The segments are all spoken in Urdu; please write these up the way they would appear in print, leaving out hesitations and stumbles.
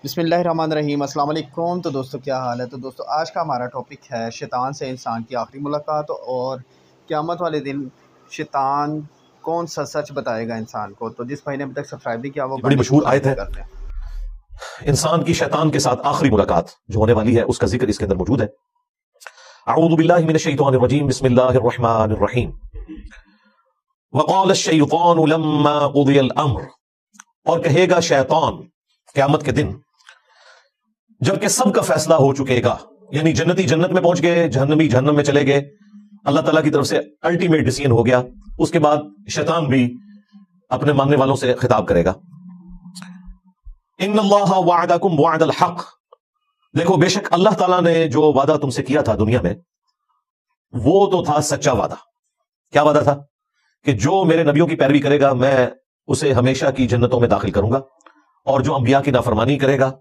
بسم اللہ الرحمن الرحیم۔ السلام علیکم۔ تو دوستو کیا حال ہے؟ تو دوستو آج کا ہمارا ٹاپک ہے شیطان سے انسان کی آخری ملاقات، اور قیامت والے دن شیطان کون سا سچ بتائے گا انسان کو۔ تو جس بھائی نے ابھی تک سبسکرائب نہیں کیا وہ بڑی مشہور آیت ہے، کر لیں۔ انسان کی شیطان کے ساتھ آخری ملاقات جو ہونے والی ہے اس کا ذکر اس کے اندر موجود ہے۔ اعوذ باللہ من الشیطان الرجیم، بسم اللہ الرحمن الرحیم۔ وقال الشیطان لما قضی الامر، اور کہے گا شیطان قیامت کے دن جبکہ سب کا فیصلہ ہو چکے گا، یعنی جنتی جنت میں پہنچ گئے، جہنمی جہنم میں چلے گئے، اللہ تعالیٰ کی طرف سے الٹیمیٹ ڈیسیژن ہو گیا، اس کے بعد شیطان بھی اپنے ماننے والوں سے خطاب کرے گا، ان اللہ وعدکم وعد الحق، دیکھو بے شک اللہ تعالیٰ نے جو وعدہ تم سے کیا تھا دنیا میں وہ تو تھا سچا وعدہ۔ کیا وعدہ تھا؟ کہ جو میرے نبیوں کی پیروی کرے گا میں اسے ہمیشہ کی جنتوں میں داخل کروں گا، اور جو انبیاء کی نافرمانی کرے گا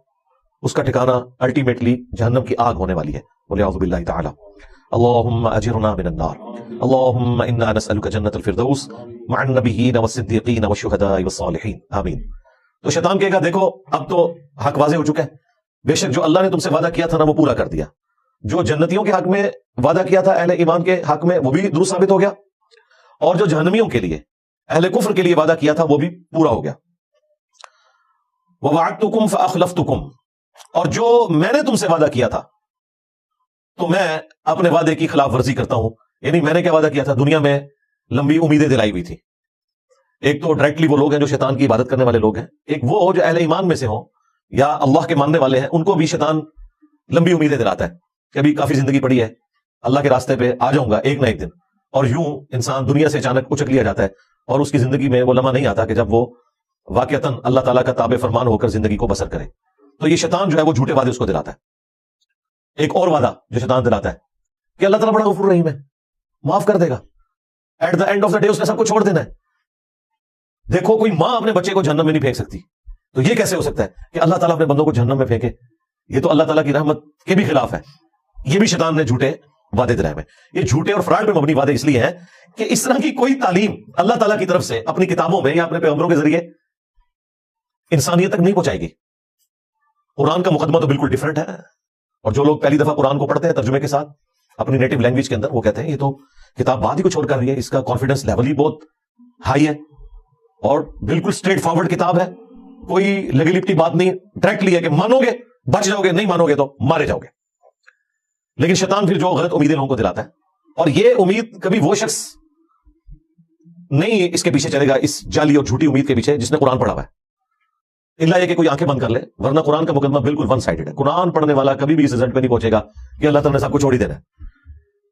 اس کا ٹھکانہ الٹیمیٹلی جہنم کی آگ ہونے والی ہے۔ بولے اعوذ باللہ تعالی۔ اللہم اجرنا من النار، اللہم انا نسألک جنت الفردوس مع النبیین والصدیقین والشہداء والصالحین، آمین۔ تو شیطان کہے گا دیکھو اب تو حق واضح ہو چکا ہے، بے شک جو اللہ نے تم سے وعدہ کیا تھا نا وہ پورا کر دیا، جو جنتیوں کے حق میں وعدہ کیا تھا اہل ایمان کے حق میں وہ بھی درست ثابت ہو گیا، اور جو جہنمیوں کے لیے اہل کفر کے لیے وعدہ کیا تھا وہ بھی پورا ہو گیا۔ وَوَعَدْتُكُمْ فَأَخْلَفْتُكُمْ، اور جو میں نے تم سے وعدہ کیا تھا تو میں اپنے وعدے کی خلاف ورزی کرتا ہوں۔ یعنی میں نے کیا وعدہ کیا تھا؟ دنیا میں لمبی امیدیں دلائی ہوئی تھی۔ ایک تو ڈائریکٹلی وہ لوگ ہیں جو شیطان کی عبادت کرنے والے لوگ ہیں، ایک وہ جو اہل ایمان میں سے ہوں یا اللہ کے ماننے والے ہیں، ان کو بھی شیطان لمبی امیدیں دلاتا ہے کہ ابھی کافی زندگی پڑی ہے، اللہ کے راستے پہ آ جاؤں گا ایک نہ ایک دن، اور یوں انسان دنیا سے اچانک اچک لیا جاتا ہے، اور اس کی زندگی میں وہ لمحہ نہیں آتا کہ جب وہ واقعتاً اللہ تعالیٰ کا تابع فرمان ہو کر زندگی کو بسر کرے۔ تو یہ شیطان جو ہے وہ جھوٹے وعدے اس کو دلاتا ہے۔ ایک اور وعدہ جو شیطان دلاتا ہے کہ اللہ تعالیٰ بڑا غفور رحیم ہے، معاف کر دے گا، at the end of the day اس نے سب کو چھوڑ دینا ہے۔ دیکھو کوئی ماں اپنے بچے کو جہنم میں نہیں پھینک سکتی، تو یہ کیسے ہو سکتا ہے کہ اللہ تعالیٰ اپنے بندوں کو جہنم میں پھینکے؟ یہ تو اللہ تعالیٰ کی رحمت کے بھی خلاف ہے۔ یہ بھی شیطان نے جھوٹے وعدے دلائے ہیں۔ یہ جھوٹے اور فراڈ پہ مبنی وعدے اس لیے ہیں کہ اس طرح کی کوئی تعلیم اللہ تعالیٰ کی طرف سے اپنی کتابوں میں یا اپنے پیغمبروں کے ذریعے انسانیت تک نہیں پہنچائے گی۔ قرآن کا مقدمہ تو بالکل ڈیفرنٹ ہے، اور جو لوگ پہلی دفعہ قرآن کو پڑھتے ہیں ترجمے کے ساتھ اپنی نیٹو لینگویج کے اندر، وہ کہتے ہیں یہ تو کتاب بعد ہی کو چھوڑ کر رہی ہے، اس کا کانفیڈنس لیول ہی بہت ہائی ہے، اور بالکل اسٹریٹ فارورڈ کتاب ہے، کوئی لگی لپٹی بات نہیں، ڈائریکٹلی ہے کہ مانو گے بچ جاؤ گے، نہیں مانو گے تو مارے جاؤ گے۔ لیکن شیطان پھر جو غلط امیدیں لوگوں کو دلاتا ہے، اور یہ امید کبھی وہ شخص نہیں اس کے پیچھے چلے گا، اس جعلی اور جھوٹی امید کے پیچھے، جس نے قرآن پڑھا ہوا ہے، اللہ یہ کہ کوئی آنکھیں بند کر لے، ورنہ قرآن کا مقدمہ بالکل ون سائیڈڈ ہے۔ قرآن پڑھنے والا کبھی بھی اس رزلٹ پہ نہیں پہنچے گا کہ اللہ تعالیٰ نے سب کو چھوڑ ہی دینا ہے۔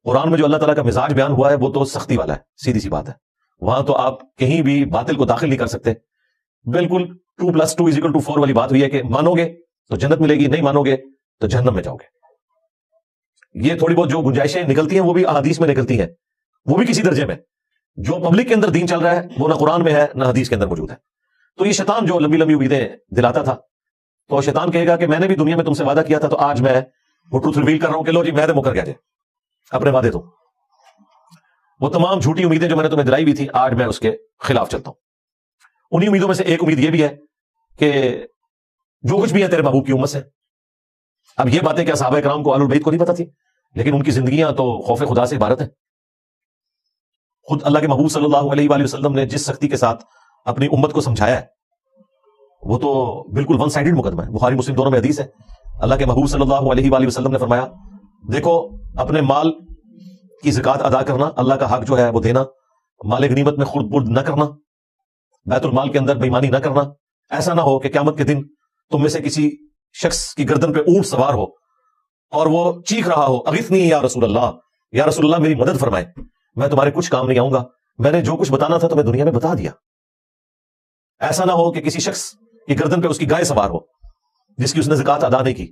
قرآن میں جو اللہ تعالیٰ کا مزاج بیان ہوا ہے وہ تو سختی والا ہے، سیدھی سی بات ہے، وہاں تو آپ کہیں بھی باطل کو داخل نہیں کر سکتے۔ بالکل 2+2=4 والی بات ہوئی ہے کہ مانو گے تو جنت ملے گی، نہیں مانو گے تو جہنم میں جاؤ گے۔ یہ تھوڑی بہت جو گنجائشیں نکلتی ہیں وہ بھی احادیث میں نکلتی ہیں، وہ بھی کسی درجے میں۔ جو پبلک کے اندر دین چل رہا ہے وہ نہ قرآن میں ہے نہ حدیث کے اندر موجود ہے۔ تو یہ شیطان جو لمبی لمبی امیدیں دلاتا تھا، تو شیطان کہے گا کہ میں نے بھی دنیا میں تم سے وعدہ کیا تھا، تو آج میں وہ ٹروتھ ریویل کر رہا ہوں کہ لو جی میں تو مکر گیا جی اپنے وعدے تو، وہ تمام جھوٹی امیدیں جو میں نے تمہیں دلائی ہوئی تھی آج میں اس کے خلاف چلتا ہوں۔ انہی امیدوں میں سے ایک امید یہ بھی ہے کہ جو کچھ بھی ہے تیرے محبوب کی امت سے۔ اب یہ باتیں کیا صحابہ کرام کو اہل البیت کو نہیں پتا تھی؟ لیکن ان کی زندگیاں تو خوف خدا سے عبارت ہیں۔ خود اللہ کے محبوب صلی اللہ علیہ وآلہ وسلم نے جس سختی کے ساتھ اپنی امت کو سمجھایا ہے وہ تو بالکل ون سائیڈڈ مقدمہ ہے۔ بخاری مسلم دونوں میں حدیث ہے، اللہ کے محبوب صلی اللہ علیہ وآلہ وسلم نے فرمایا دیکھو اپنے مال کی زکوٰۃ ادا کرنا، اللہ کا حق جو ہے وہ دینا، مال غنیمت میں خرد برد نہ کرنا، بیت المال کے اندر بےایمانی نہ کرنا، ایسا نہ ہو کہ قیامت کے دن تم میں سے کسی شخص کی گردن پہ اونٹ سوار ہو اور وہ چیخ رہا ہو اغثنی یا رسول اللہ، یا رسول اللہ میری مدد فرمائے، میں تمہارے کچھ کام نہیں آؤں گا، میں نے جو کچھ بتانا تھا تمہیں دنیا میں بتا دیا۔ ایسا نہ ہو کہ کسی شخص کی گردن پہ اس کی گائے سوار ہو جس کی اس نے زکوٰۃ ادا نہیں کی،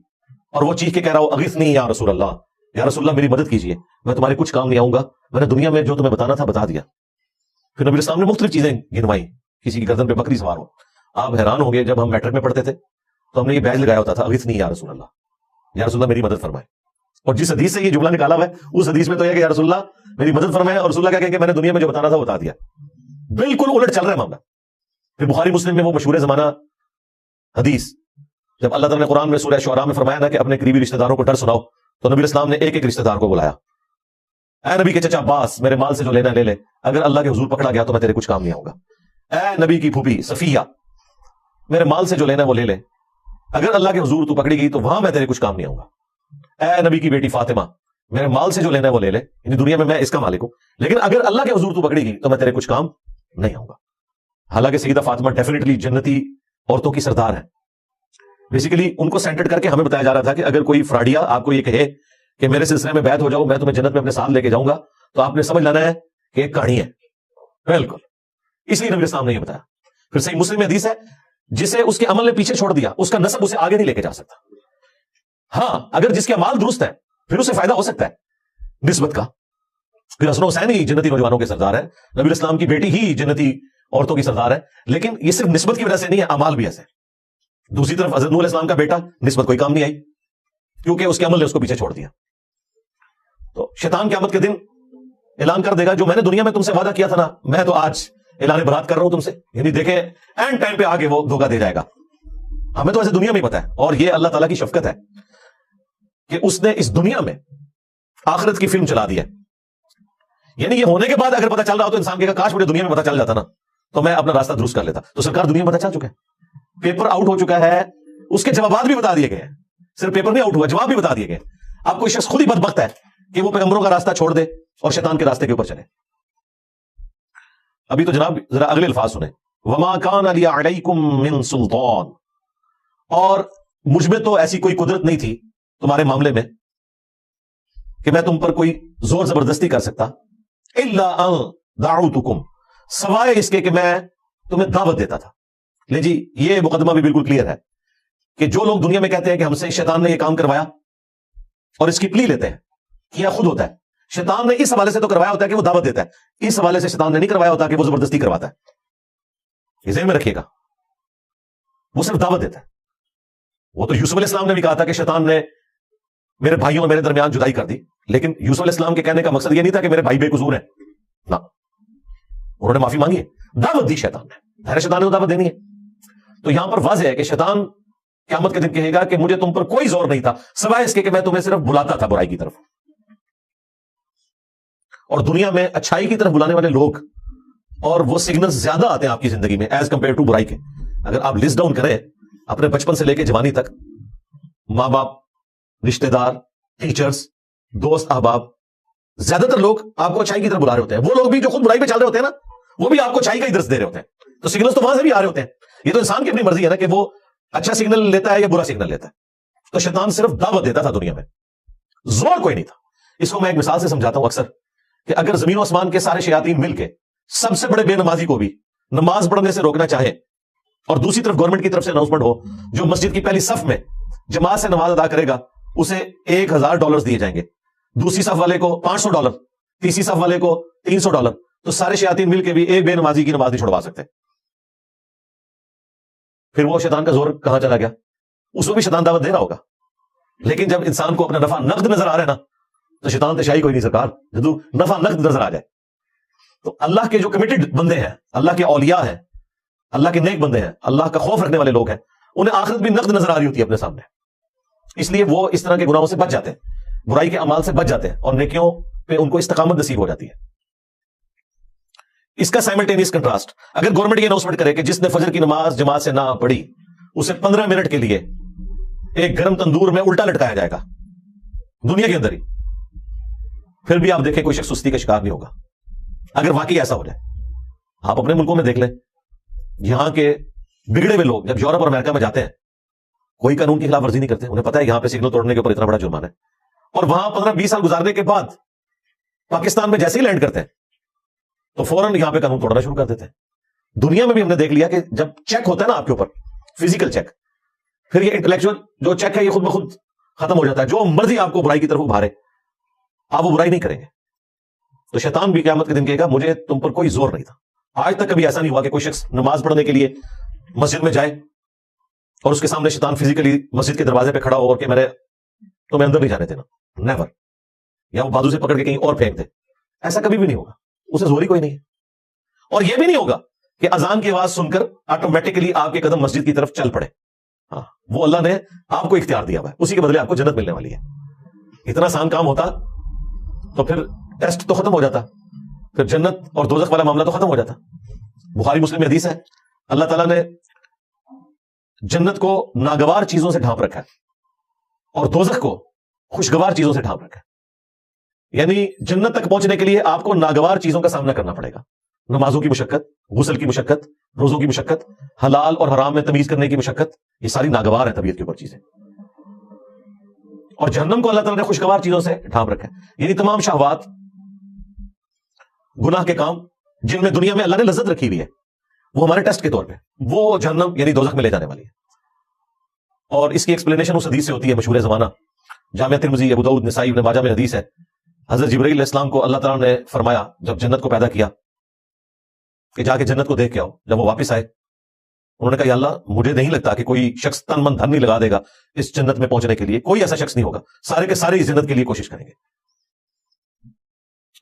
اور وہ چیخ کے کہہ رہا ہو اغثنی یا رسول اللہ، یا رسول اللہ میری مدد کیجیے، میں تمہارے کچھ کام نہیں آؤں گا، میں نے دنیا میں جو تمہیں بتانا تھا بتا دیا۔ پھر نبی اسلام نے مختلف چیزیں گنوائی، کسی کی گردن پہ بکری سوار ہو۔ آپ حیران ہوں گے، جب ہم میٹرک میں پڑھتے تھے تو ہم نے یہ بیج لگایا ہوتا تھا اغثنی یا رسول اللہ، یا رسول اللہ میری مدد فرمائے، اور جس حدیث سے یہ جملہ نکالا ہوا ہے اس حدیث میں تو یہ کہ یا رسول اللہ میری مدد فرمائے، اور رسول اللہ کیا کہ میں نے دنیا میں جو بتانا تھا بتا دیا۔ بالکل الٹ چل رہا ہے معاملہ۔ پھر بخاری مسلم میں وہ مشہور زمانہ حدیث جب اللہ تعالیٰ نے قرآن میں سورہ شعراء میں فرمایا نا کہ اپنے قریبی رشتہ داروں کو ڈر سناؤ، تو نبی اسلام نے ایک ایک رشتہ دار کو بلایا. اے نبی کے چچا عباس، میرے مال سے جو لینا لے لے، اگر اللہ کے حضور پکڑا گیا تو میں تیرے کچھ کام نہیں آؤں گا. اے نبی کی پھوپھی صفیہ، میرے مال سے جو لینا وہ لے لے، اگر اللہ کے حضور تو پکڑی گئی تو وہاں میں تیرے کچھ کام نہیں آؤں گا. اے نبی کی بیٹی فاطمہ، میرے مال سے جو لینا ہے وہ لے لے، یعنی دنیا میں اس کا مالک ہوں، لیکن اگر اللہ کے حضور تو پکڑی گئی تو میں تیرے کچھ کام نہیں آؤں گا. حالانکہ سیدہ فاطمہ ڈیفینیٹلی جنتی عورتوں کی سردار ہے. بیسیکلی ان کو سینٹرڈ کر کے ہمیں بتایا جا رہا تھا کہ اگر کوئی فراڈیا آپ کو یہ کہے کہ میرے سلسلے میں بیعت ہو جاؤ، میں تمہیں جنت میں اپنے ساتھ لے کے جاؤں گا، تو آپ نے سمجھ لینا ہے کہ ایک کہانی ہے. بالکل اس لیے نبی اسلام نے یہ بتایا. پھر صحیح مسلم میں حدیث ہے، جسے اس کے عمل نے پیچھے چھوڑ دیا اس کا نسب اسے آگے نہیں لے کے جا سکتا. ہاں اگر جس کے اعمال درست ہے پھر اسے فائدہ ہو سکتا ہے نسبت کا. پھر حسن حسین ہی جنتی نوجوانوں کے سردار ہے، نبی اسلام کی بیٹی ہی جنتی عورتوں کی سردار ہے، لیکن یہ صرف نسبت کی وجہ سے نہیں ہے، اعمال بھی ایسے. دوسری طرف حضرت نوح علیہ السلام کا بیٹا، نسبت کوئی کام نہیں آئی کیونکہ اس کے عمل نے اس کو پیچھے چھوڑ دیا. تو شیطان قیامت کے دن اعلان کر دے گا جو میں نے دنیا میں تم سے وعدہ کیا تھا نا، میں تو آج اعلان برات کر رہا ہوں تم سے. یعنی دیکھیں اینڈ ٹائم پہ آگے وہ دھوکہ دے جائے گا. ہمیں تو ایسے دنیا میں ہی پتا ہے، اور یہ اللہ تعالیٰ کی شفقت ہے کہ اس نے اس دنیا میں آخرت کی فلم چلا دی ہے. یعنی یہ ہونے کے بعد اگر پتا چل رہا ہو تو انسان کہے گا کاش مجھے دنیا میں پتا چل جاتا نا تو میں اپنا راستہ درست کر لیتا. تو سرکار دنیا میں پتا چل چکا ہے، پیپر آؤٹ ہو چکا ہے، اس کے جوابات بھی بتا دیے گئے ہیں. صرف پیپر نہیں آؤٹ ہوا، جواب بھی بتا دیے گئے. اب کوئی شخص خود ہی بدبخت ہے کہ وہ پیغمبروں کا راستہ چھوڑ دے اور شیطان کے راستے کے اوپر چلے. ابھی تو جناب ذرا اگلے الفاظ سنیں، وما کان لی علیکم من سلطان، اور مجھ میں تو ایسی کوئی قدرت نہیں تھی تمہارے معاملے میں کہ میں تم پر کوئی زور زبردستی کر سکتا، الا ان دعوتکم، سوائے اس کے کہ میں تمہیں دعوت دیتا تھا. لے جی یہ مقدمہ بھی بالکل کلیئر ہے کہ جو لوگ دنیا میں کہتے ہیں کہ ہم سے شیطان نے یہ کام کروایا اور اس کی پلی لیتے ہیں، کیا خود ہوتا ہے. شیطان نے اس حوالے سے تو کروایا ہوتا ہے کہ وہ دعوت دیتا ہے، اس حوالے سے شیطان نے نہیں کروایا ہوتا کہ وہ زبردستی کرواتا ہے. یہ ذہن میں رکھیے گا، وہ صرف دعوت دیتا ہے. وہ تو یوسف علیہ السلام نے بھی کہا تھا کہ شیطان نے میرے بھائیوں اور میرے درمیان جدائی کر دی، لیکن یوسف علیہ السلام کے کہنے کا مقصد یہ نہیں تھا کہ میرے بھائی بے قصور ہیں، نہ، انہوں نے معافی مانگی ہے، دعوت دی شیطان نے. ظاہر شیطان نے دعوت دینی ہے. تو یہاں پر واضح ہے کہ شیطان قیامت کے دن کہے گا کہ مجھے تم پر کوئی زور نہیں تھا سوائے اس کے کہ میں تمہیں صرف بلاتا تھا برائی کی طرف. اور دنیا میں اچھائی کی طرف بلانے والے لوگ اور وہ سگنلز زیادہ آتے ہیں آپ کی زندگی میں ایز کمپیئر ٹو برائی کے. اگر آپ لسٹ ڈاؤن کریں اپنے بچپن سے لے کے جوانی تک، ماں باپ، رشتہ دار، ٹیچرز، دوست، احباب، زیادہ تر لوگ آپ کو اچھائی کی طرف بلا رہے ہوتے ہیں. وہ لوگ بھی جو خود برائی پہ چل رہے ہوتے ہیں نا، وہ بھی آپ کو اچھائی کا ہی درس دے رہے ہوتے ہیں. تو سگنلز تو وہاں سے بھی آ رہے ہوتے ہیں. یہ تو انسان کی اپنی مرضی ہے نا کہ وہ اچھا سگنل لیتا ہے یا برا سگنل لیتا ہے. تو شیطان صرف دعوت دیتا تھا دنیا میں، زور کوئی نہیں تھا. اس کو میں ایک مثال سے سمجھاتا ہوں اکثر کہ اگر زمین و آسمان کے سارے شیاطین مل کے سب سے بڑے بے نمازی کو بھی نماز پڑھنے سے روکنا چاہے، اور دوسری طرف گورنمنٹ کی طرف سے اناؤنسمنٹ ہو جو مسجد کی پہلی صف میں جماعت سے نماز ادا کرے گا اسے $1000 دیے جائیں گے، دوسری صف والے کو $500، تیسری صف والے کو $300. تو سارے شیاطین مل کے بھی ایک بے نمازی کی نماز نہیں چھڑوا سکتے. پھر وہ شیطان کا زور کہاں چلا گیا؟ اس کو بھی شیطان دعوت دے رہا ہوگا، لیکن جب انسان کو اپنا نفع نقد نظر آ رہا ہے نا تو شیطان تشائی کوئی نہیں سرکار، جدو نفع نقد نظر آ جائے. تو اللہ کے جو کمیٹڈ بندے ہیں، اللہ کے اولیاء ہیں، اللہ کے نیک بندے ہیں، اللہ کا خوف رکھنے والے لوگ ہیں، انہیں آخرت بھی نقد نظر آ رہی ہوتی ہے اپنے سامنے. اس لیے وہ اس طرح کے گناہوں سے بچ جاتے ہیں، برائی کے اعمال سے بچ جاتے ہیں، اور نیکیوں پہ ان کو استقامت نصیب ہو جاتی ہے. اس کا سائملٹینیس کنٹراسٹ اگر گورنمنٹ یہ اناؤنسمنٹ کرے کہ جس نے فجر کی نماز جماعت سے نہ پڑھی اسے 15 منٹ کے لیے ایک گرم تندور میں الٹا لٹکایا جائے گا دنیا کے اندر ہی، پھر بھی آپ دیکھیں کوئی شخص سستی کا شکار نہیں ہوگا. اگر واقعی ایسا ہو جائے، آپ اپنے ملکوں میں دیکھ لیں، یہاں کے بگڑے ہوئے لوگ جب یورپ اور امریکہ میں جاتے ہیں کوئی قانون کی خلاف ورزی نہیں کرتے. انہیں پتا ہے یہاں پہ سگنل توڑنے کے اوپر اتنا بڑا جرمانہ ہے، اور وہاں 15-20 سال گزارنے کے بعد پاکستان میں جیسے ہی لینڈ کرتے ہیں تو فوراً یہاں پہ قانون توڑنا شروع کر دیتے ہیں. دنیا میں بھی ہم نے دیکھ لیا کہ جب چیک ہوتا ہے نا آپ کے اوپر، فزیکل چیک، پھر یہ انٹلیکچوئل جو چیک ہے یہ خود بخود ختم ہو جاتا ہے. جو مرضی آپ کو برائی کی طرف ابھارے آپ وہ برائی نہیں کریں گے. تو شیطان بھی قیامت کے دن کہے گا مجھے تم پر کوئی زور نہیں تھا. آج تک کبھی ایسا نہیں ہوا کہ کوئی شخص نماز پڑھنے کے لیے مسجد میں جائے اور اس کے سامنے شیطان فزیکلی مسجد کے دروازے پہ کھڑا ہو اور کہ میرے تمہیں اندر نہیں جانے دینا، نیور، یا وہ بازو سے پکڑ کے کہیں اور پھینک دے. ایسا کبھی بھی نہیں ہوگا، اسے زور ہی کوئی نہیں ہے. اور یہ بھی نہیں ہوگا کہ اذان کی آواز سن کر آٹومیٹکلی آپ کے قدم مسجد کی طرف چل پڑے. ہاں وہ اللہ نے آپ کو اختیار دیا ہوا ہے, اسی کے بدلے آپ کو جنت ملنے والی ہے. اتنا آسان کام ہوتا تو پھر ٹیسٹ تو ختم ہو جاتا, پھر جنت اور دوزخ والا معاملہ تو ختم ہو جاتا. بخاری مسلم میں حدیث ہے, اللہ تعالیٰ نے جنت کو ناگوار چیزوں سے ڈھانپ رکھا ہے اور دوزخ کو خوشگوار چیزوں سے ڈھانپ رکھا ہے. یعنی جنت تک پہنچنے کے لیے آپ کو ناگوار چیزوں کا سامنا کرنا پڑے گا, نمازوں کی مشقت, غسل کی مشقت, روزوں کی مشقت, حلال اور حرام میں تمیز کرنے کی مشقت, یہ ساری ناگوار ہے طبیعت کے اوپر چیزیں. اور جہنم کو اللہ تعالیٰ نے خوشگوار چیزوں سے ڈھانپ رکھا ہے, یعنی تمام شہوات, گناہ کے کام جن میں دنیا میں اللہ نے لذت رکھی ہوئی ہے, وہ ہمارے ٹیسٹ کے طور پہ وہ جہنم یعنی دوزخ میں لے جانے والی ہے. اور اس کی ایکسپلینیشن اس حدیث سے ہوتی ہے مشہور زمانہ, جامعہ ترمذی, ابو داؤد, نسائی, ابن ماجہ میں حدیث ہے. حضرت جبرائیل علیہ السلام کو اللہ تعالیٰ نے فرمایا جب جنت کو پیدا کیا کہ جا کے جنت کو دیکھ کے آؤ. جب وہ واپس آئے انہوں نے کہا یا اللہ مجھے نہیں لگتا کہ کوئی شخص تن من دھن نہیں لگا دے گا اس جنت میں پہنچنے کے لیے, کوئی ایسا شخص نہیں ہوگا, سارے کے سارے اس جنت کے لیے کوشش کریں گے.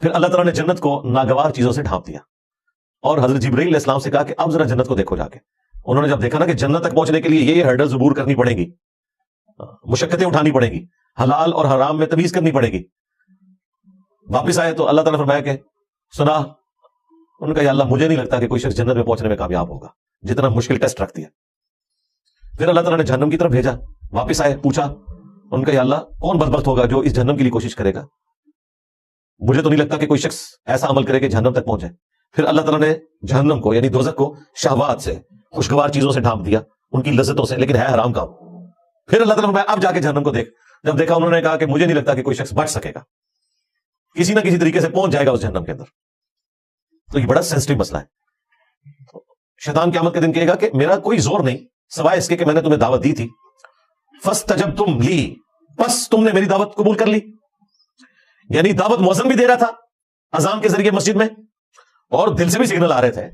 پھر اللہ تعالیٰ نے جنت کو ناگوار چیزوں سے ڈھانپ دیا اور حضرت جبرائیل علیہ السلام سے کہا کہ اب ذرا جنت کو دیکھو جا کے. انہوں نے جب دیکھا نا کہ جنت تک پہنچنے کے لیے یہ ہرڈلز عبور کرنی پڑیں گی, مشقتیں اٹھانی پڑیں گی, حلال اور حرام میں تمیز کرنی پڑے گی, واپس آئے تو اللہ تعالیٰ نے فرمایا کہ سنا, انہوں نے کہا یا اللہ مجھے نہیں لگتا کہ کوئی شخص جنت میں پہنچنے میں کامیاب ہوگا جتنا مشکل ٹیسٹ رکھتی ہے. پھر اللہ تعالیٰ نے جہنم کی طرف بھیجا, واپس آئے, پوچھا, انہوں نے کہا یا اللہ کون بدبخت ہوگا جو اس جہنم کے لیے کوشش کرے گا, مجھے تو نہیں لگتا کہ کوئی شخص ایسا عمل کرے کہ جہنم تک پہنچے. پھر اللہ تعالیٰ نے جہنم کو یعنی دوزخ کو شہوات سے, خوشگوار چیزوں سے ڈھانپ دیا, ان کی لذتوں سے, لیکن ہے حرام کام. پھر اللہ تعالیٰ نے اب جا کے جہنم کو دیکھ. جب دیکھا انہوں نے کہا کہ مجھے نہیں لگتا کہ کوئی شخص بچ سکے گا, کسی نہ کسی طریقے سے پہنچ جائے گا اس جہنم کے اندر. تو یہ بڑا سینسٹیو مسئلہ ہے. شیطان قیامت کے دن کہے گا کہ میرا کوئی زور نہیں سوائے اس کے کہ میں نے تمہیں دعوت دی تھی, فاستجبتم لی, بس تم نے میری دعوت قبول کر لی. یعنی دعوت مؤذن بھی دے رہا تھا اذان کے ذریعے مسجد میں, اور دل سے بھی سگنل آ رہے تھے.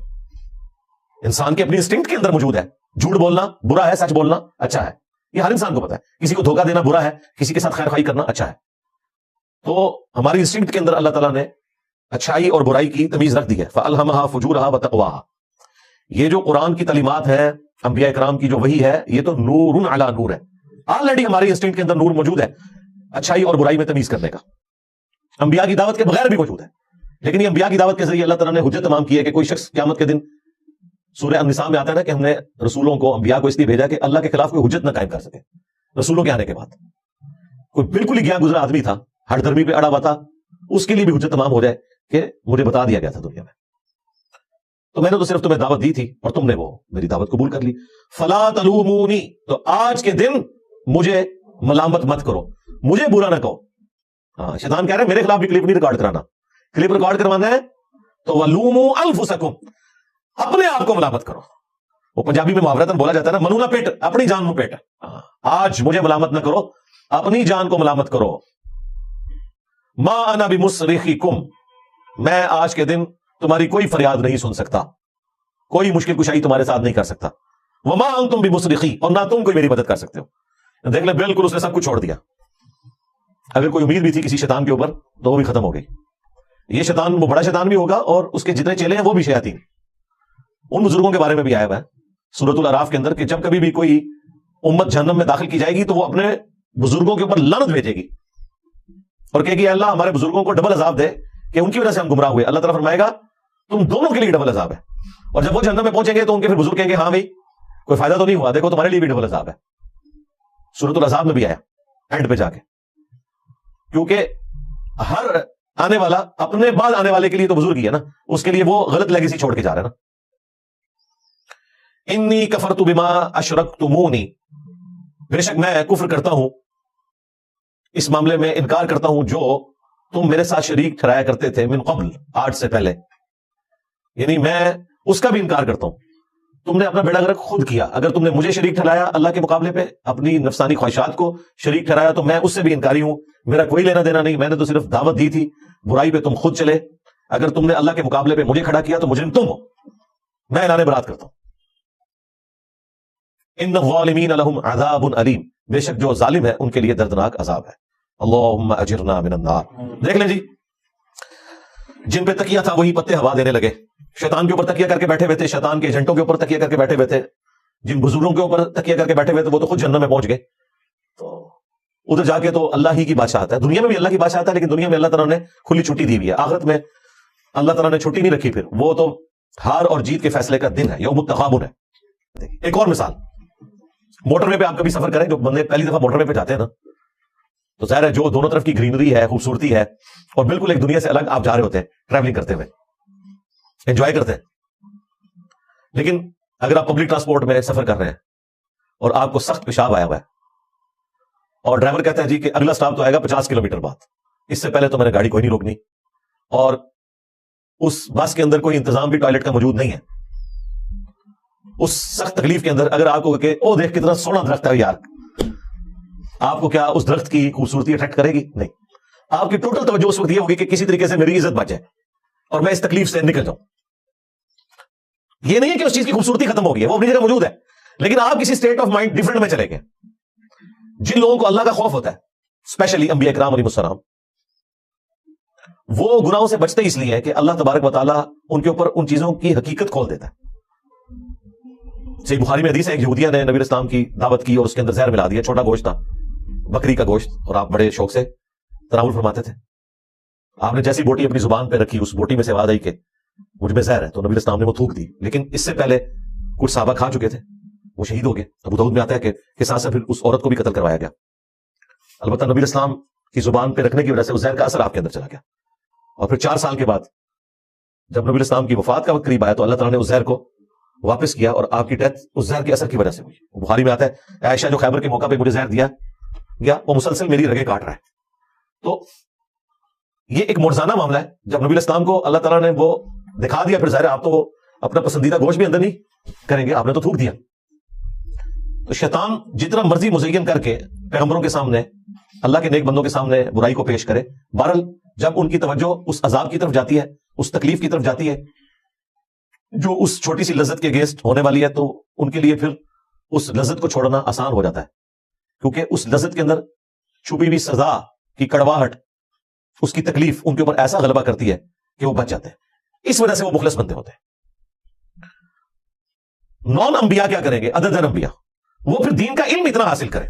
انسان کے اپنی انسٹنکٹ کے اندر موجود ہے, جھوٹ بولنا برا ہے, سچ بولنا اچھا ہے, یہ ہر انسان کو پتا ہے. کسی کو دھوکہ دینا برا ہے, کسی کے ساتھ خیر خواہی کرنا اچھا ہے. تو ہماری انسٹنکٹ کے اندر اللہ تعالیٰ نے اچھائی اور برائی کی تمیز رکھ دی ہے. فَأَلْهَمَهَا فُجُورَهَا وَتَقْوَاهَا. یہ جو قرآن کی تعلیمات ہے, انبیاء کرام کی جو وحی ہے, یہ تو نور علی نور ہے. آلریڈی ہماری انسٹنکٹ کے اندر نور موجود ہے اچھائی اور برائی میں تمیز کرنے کا, انبیاء کی دعوت کے بغیر بھی موجود ہے. لیکن یہ انبیاء کی دعوت کے ذریعے اللہ تعالیٰ نے حجت تمام کی ہے کہ کوئی شخص قیامت کے دن, سورہ النساء میں آتا ہے نا کہ ہم نے رسولوں کو, انبیاء کو اس لیے بھیجا کہ اللہ کے خلاف کوئی حجت نہ قائم کر سکے. رسولوں کے آنے کے بعد کوئی بالکل ہی گیا گزرا آدمی تھا, ہر دھرمی پہ اڑا ہوا تھا, اس کے لیے بھی حجت تمام ہو جائے کہ مجھے بتا دیا گیا تھا دنیا میں, تو میں نے تو صرف تمہیں دعوت دی تھی اور تم نے وہ میری دعوت قبول کر لی. فلا تلومونی, تو آج کے دن مجھے ملامت مت کرو, مجھے برا نہ کہو. ہاں شیطان کہہ رہے ہیں میرے خلاف بھی کلپ نہیں ریکارڈ کرانا, کلپ ریکارڈ کروانا ہے تو وَلُومُوا أَنفُسَكُمْ, اپنے آپ کو ملامت کرو. وہ پنجابی میں محاورتاً بولا جاتا ہے نا, منو نہ پیٹ, اپنی جان نو پیٹ. آج مجھے ملامت نہ کرو, اپنی جان کو ملامت کرو. ما انا بمصرخکم, میں آج کے دن تمہاری کوئی فریاد نہیں سن سکتا, کوئی مشکل کشائی تمہارے ساتھ نہیں کر سکتا. وما انتم بمصرخی, اور نہ تم کوئی میری مدد کر سکتے ہو. دیکھ لیں بالکل اس نے سب کچھ چھوڑ دیا. اگر کوئی امید بھی تھی کسی شیطان کے اوپر تو وہ بھی ختم ہو گئی. یہ شیطان وہ بڑا شیطان بھی ہوگا اور اس کے جتنے چیلے ہیں وہ بھی شیاطین. ان بزرگوں کے بارے میں بھی آیا ہوا ہے سورۃ الاعراف کے اندر کہ جب کبھی بھی کوئی امت جہنم میں داخل کی جائے گی تو وہ اپنے بزرگوں کے اوپر لعنت بھیجے گی اور کہے گی اے اللہ ہمارے بزرگوں کو ڈبل عذاب دے کہ ان کی وجہ سے ہم گمراہ ہوئے. اللہ تعالیٰ فرمائے گا تم دونوں کے لیے ڈبل عذاب ہے. اور جب وہ جہنم میں پہنچیں گے تو ان کے پھر بزرگ کہیں گے ہاں بھائی کوئی فائدہ تو نہیں ہوا, دیکھو تمہارے لیے بھی ڈبل عذاب ہے. سورۃ الاحزاب میں بھی آیا اینڈ پہ جا کے, کیونکہ ہر آنے والا اپنے بعد آنے والے کے لیے تو بزرگ ہی ہے نا, اس کے لیے وہ غلط لیگیسی چھوڑ کے جا رہا ہے نا. انی کفرت بما اشرکتمونی, بے شک میں کفر کرتا ہوں, اس معاملے میں انکار کرتا ہوں جو تم میرے ساتھ شریک ٹھہرایا کرتے تھے من قبل, آج سے پہلے. یعنی میں اس کا بھی انکار کرتا ہوں. تم نے اپنا بیڑا غرق خود کیا, اگر تم نے مجھے شریک ٹھہرایا اللہ کے مقابلے پہ, اپنی نفسانی خواہشات کو شریک ٹھہرایا, تو میں اس سے بھی انکاری ہوں. میرا کوئی لینا دینا نہیں, میں نے تو صرف دعوت دی تھی, برائی پہ تم خود چلے. اگر تم نے اللہ کے مقابلے پہ مجھے کھڑا کیا تو مجرم تم ہو, میں اعلان برات کرتا ہوں. ان الظالمین لهم عذاب علیم, بے شک جو ظالم ہے ان کے لیے دردناک عذاب ہے. اللہم اجرنا من النار. دیکھ لیں جی, جن پہ تکیہ تھا وہی پتے ہوا دینے لگے. شیطان کے اوپر تکیہ کر کے بیٹھے ہوئے تھے, شیطان کے ایجنٹوں کے اوپر تکیہ کر کے بیٹھے ہوئے تھے, جن بزرگوں کے اوپر تکیہ کر کے بیٹھے ہوئے تھے وہ تو خود جنت میں پہنچ گئے. تو ادھر جا کے تو اللہ ہی کی بادشاہ آتا ہے. دنیا میں بھی اللہ کی بادشاہ آتا ہے, لیکن دنیا میں اللہ تعالیٰ نے کھلی چھٹی دی ہوئی ہے. آخرت میں اللہ تعالیٰ نے چھٹی نہیں رکھی, پھر وہ تو ہار اور جیت کے فیصلے کا دن ہے, یوم التغابن ہے. ایک اور مثال, موٹر وے پہ آپ کبھی سفر کریں, جو بندے پہلی دفعہ موٹر وے پہ جاتے ہیں نا, تو ظاہر ہے جو دونوں طرف کی گرینری ہے, خوبصورتی ہے, اور بالکل ایک دنیا سے الگ آپ جا رہے ہوتے ہیں ٹریولنگ کرتے ہوئے, انجوائے کرتے ہیں. لیکن اگر آپ پبلک ٹرانسپورٹ میں سفر کر رہے ہیں اور آپ کو سخت پیشاب آیا ہوا ہے, اور ڈرائیور کہتا ہے جی کہ اگلا سٹاپ تو آئے گا 50 کلومیٹر بعد, اس سے پہلے تو میں نے گاڑی کوئی نہیں روکنی, اور اس بس کے اندر کوئی انتظام بھی ٹوائلٹ کا موجود نہیں ہے, اس سخت تکلیف کے اندر اگر آپ کو کہ او دیکھ کتنا سونا درخت ہے یار, آپ کو کیا اس درخت کی خوبصورتی اٹریکٹ کرے گی؟ نہیں. آپ کی ٹوٹل توجہ اس وقت یہ ہوگی کہ کسی طریقے سے میری عزت بچ جائے اور میں اس تکلیف سے نکل جاؤں. یہ نہیں ہے کہ اس چیز کی خوبصورتی ختم ہو گئی ہے, وہ اپنی جگہ موجود ہے, لیکن آپ کسی اسٹیٹ آف مائنڈ ڈفرنٹ میں چلے گئے. جن لوگوں کو اللہ کا خوف ہوتا ہے, اسپیشلی انبیاء کرام علیہ السلام, وہ گناہوں سے بچتے اس لیے ہے کہ اللہ تبارک و تعالیٰ ان کے اوپر ان چیزوں کی حقیقت کھول دیتا ہے. صحیح بخاری میں حدیث ہے, ایک یہودیہ نے نبی اسلام کی دعوت کی اور اس کے اندر زہر ملا دیا. چھوٹا گوشت تھا, بکری کا گوشت, اور آپ بڑے شوق سے تناول فرماتے تھے. آپ نے جیسی بوٹی اپنی زبان پہ رکھی, اس بوٹی میں سے آواز آئی کہ مجھ میں زہر ہے, تو نبی اسلام نے وہ تھوک دی. لیکن اس سے پہلے کچھ صحابہ کھا چکے تھے, وہ شہید ہو گئے. ابو داؤد میں آتا ہے کہ ساتھ سے پھر اس عورت کو بھی قتل کروایا گیا. البتہ نبی اسلام کی زبان پہ رکھنے کی وجہ سے اس زہر کا اثر آپ کے اندر چلا گیا, اور پھر 4 سال کے بعد جب نبی اسلام کی وفات کا وقت قریب آیا تو اللہ تعالیٰ نے اس زہر کو واپس کیا, اور آپ کی ڈیتھ اس زہر کے اثر کی وجہ سے ہوئی. بخاری میں آتا ہے عائشہ جو خیبر کے موقع پہ مجھے زہر دیا گیا, وہ مسلسل میری رگیں کاٹ رہا ہے. تو یہ ایک معجزانہ معاملہ ہے. جب نبی اسلام کو اللہ تعالیٰ نے وہ دکھا دیا, پھر ظاہر آپ تو اپنا پسندیدہ گوشت بھی اندر نہیں کریں گے, آپ نے تو تھوک دیا. تو شیطان جتنا مرضی مزین کر کے پیغمبروں کے سامنے, اللہ کے نیک بندوں کے سامنے برائی کو پیش کرے, بہرحال جب ان کی توجہ اس عذاب کی طرف جاتی ہے, اس تکلیف کی طرف جاتی ہے جو اس چھوٹی سی لذت کے اگینسٹ ہونے والی ہے, تو ان کے لیے پھر اس لذت کو چھوڑنا آسان ہو جاتا ہے, کیونکہ اس لذت کے اندر چھپی ہوئی سزا کی کڑواہٹ, اس کی تکلیف ان کے اوپر ایسا غلبہ کرتی ہے کہ وہ بچ جاتے ہیں. اس وجہ سے وہ مخلص بنتے ہوتے ہیں. نان انبیاء کیا کریں گے ادر دین انبیاء؟ وہ پھر دین کا علم اتنا حاصل کریں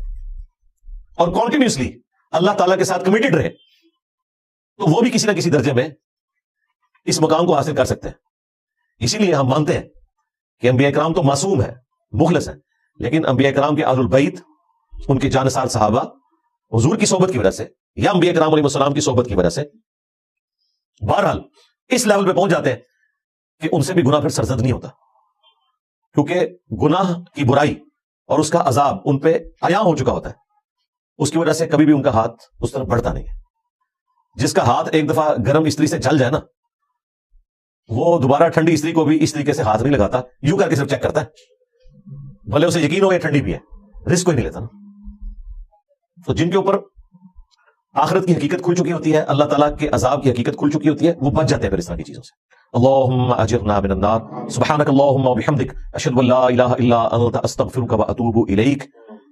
اور کنٹینیوسلی اللہ تعالیٰ کے ساتھ کمیٹڈ رہے, تو وہ بھی کسی نہ کسی درجے میں اس مقام کو حاصل کر سکتے ہیں. اسی لیے ہم مانتے ہیں کہ انبیاء کرام تو معصوم ہے, مخلص ہیں, لیکن انبیاء کرام کے اہل البیت, ان کے جانثار صحابہ حضور کی صحبت کی وجہ سے یا انبیاء کرام علیہ السلام کی صحبت کی وجہ سے بہرحال اس لیول پہ پہنچ جاتے ہیں کہ ان سے بھی گناہ پھر سرزد نہیں ہوتا, کیونکہ گناہ کی برائی اور اس کا عذاب ان پہ عیاں ہو چکا ہوتا ہے. اس کی وجہ سے کبھی بھی ان کا ہاتھ اس طرف بڑھتا نہیں ہے. جس کا ہاتھ ایک دفعہ گرم استری سے جل جائے نا, وہ دوبارہ ٹھنڈی استری کو بھی اس طریقے سے ہاتھ نہیں لگاتا, یوں کر کے صرف چیک کرتا ہے, بھلے اسے یقین ہو یہ ٹھنڈی بھی ہے, رسک کوئی نہیں لیتا نا. تو جن کے اوپر آخرت کی حقیقت کھل چکی ہوتی ہے, اللہ تعالیٰ کے عذاب کی حقیقت کھل چکی ہوتی ہے, وہ بچ جاتے ہیں پھر اس طرح کی چیزوں سے. اللہم اجرنا من النار, سبحانک اللہم و بحمدک, اشہد ان لا الہ الا انت, استغفرک و اتوب الیک,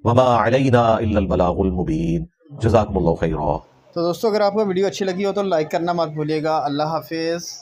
وما علینا الا البلاغ المبین. جزاکم اللہ خیرا. تو دوستو اگر آپ کو ویڈیو اچھی لگی ہو تو لائک کرنا مت بھولیے گا. اللہ حافظ.